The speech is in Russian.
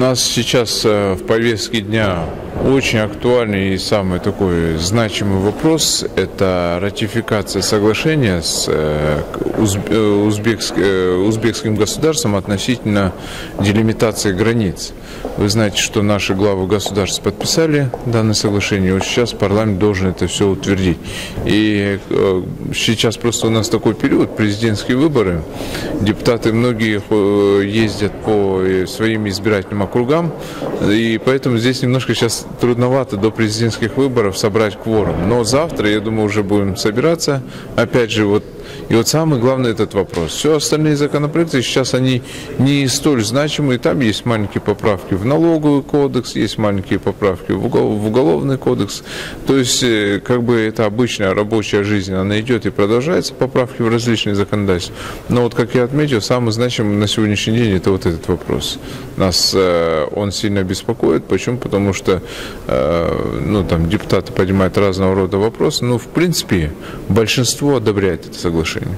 нас сейчас в повестке дня очень актуальный и самый такой значимый вопрос – это ратификация соглашения с узбекским государством относительно делимитации границ. Вы знаете, что наши главы государств подписали данное соглашение, и вот сейчас парламент должен это все утвердить. И сейчас просто у нас такой период, президентские выборы, депутаты многие ездят по своим избирательным округам, и поэтому здесь немножко сейчас трудновато до президентских выборов собрать кворум. Но завтра, я думаю, уже будем собираться. Опять же, и вот самый главный этот вопрос. Все остальные законопроекты сейчас они не столь значимые. Там есть маленькие поправки в налоговый кодекс, есть маленькие поправки в уголовный кодекс. То есть, как бы это обычная рабочая жизнь, она идет и продолжается, поправки в различные законодательства. Но вот, как я отметил, самый значимый на сегодняшний день это вот этот вопрос. Нас он сильно беспокоит. Почему? Потому что там депутаты поднимают разного рода вопросы. Но, в принципе, большинство одобряет это соглашение.